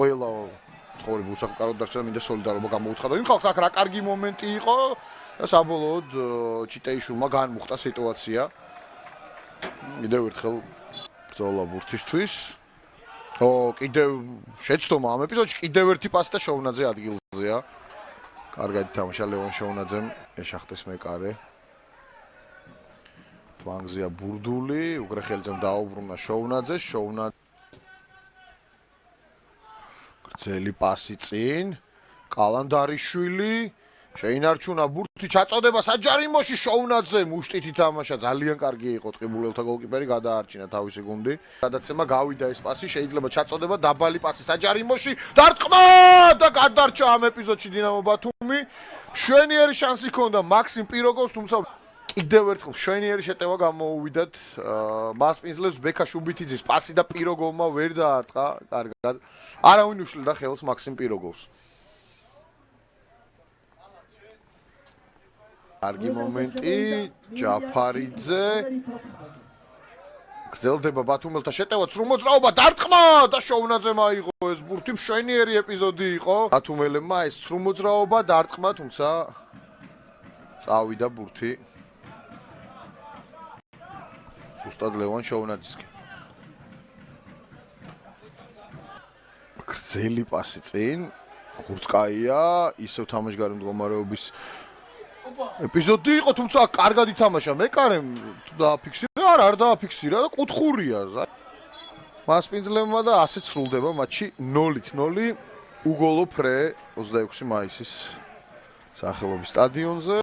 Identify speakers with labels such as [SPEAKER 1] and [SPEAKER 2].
[SPEAKER 1] ყველა ცხოვრება უსაკუთაროდ დარჩა და მინდა სოლიდარობა გამოუცხადა. იმ ხალხს აქ რა კარგი მომენტი იყო და საბოლოოდ ჩიტეიშულმა განმუხტა სიტუაცია. კიდევ ერთხელ ბრძოლა ბურთისთვის. კიდევ შეცდომა ამ ეპიზოდში კიდევ ერთი პასი და შოუნაძე ადგილზეა. კარგად თამაშა ლევან შოუნაძემ ეშახტეს მეკარე. ფლანგზეა ბურდული, უგრეხელიძემ დაუბრუნა შოუნაძეს, გრძელი პასი წინ, კალანდარიშვილი, შეინარჩუნა ბურთი, ჩაწოდება საჯარიმოში შოუნაძემ, უშტით ითამაშა, ძალიან კარგი იყო ტყიბულელთა გოლკიპერი, გადაარჩინა თავისი გუნდი. გადაცემა გავიდა ეს პასი, შეიძლება ჩაწოდება დაბალი პასი საჯარიმოში, დარტყმა და გადარჩა ამ ეპიზოდში დინამო ბათუმი. მშვენიერი შანსი ჰქონდა მაქსიმ პიროგოვს, თუმცა კიდევ ერთხელ მშვენიერი შეტევა გამოუვიდათ. მასპინძლებს ბექა შუბითიძის პასი და პიროგოვმა ვერ დაარტყა, კარგად. არავინ უშლიდა ხელს მაქსიმ პიროგოვს. კარგი მომენტი, ჯაფარიძე. გრძელდება ბათუმელთა შეტევა, სრულ მოძრაობა, დარტყმა და შოუნაძემ აიღო ეს ბურთი, მშვენიერი ეპიზოდი იყო. ბათუმელებმა ეს სრულ მოძრაობა, დარტყმა, თუმცა წავიდა ბურთი. ზუსტად ლევან შოუნაძისკენ. გრძელი პასი წინ, ხურცკაია, ისევ თამაშგარი მდგომარეობის ეპიზოდი იყო, თუმცა კარგად ითამაშა მეკარემ, დააფიქსირა, არ დააფიქსირა და კუთხურია. მასპინძლებმა და ასეც სრულდება მატჩი 0-0 უგოლო ფრე 26 მაისის სახელობის სტადიონზე.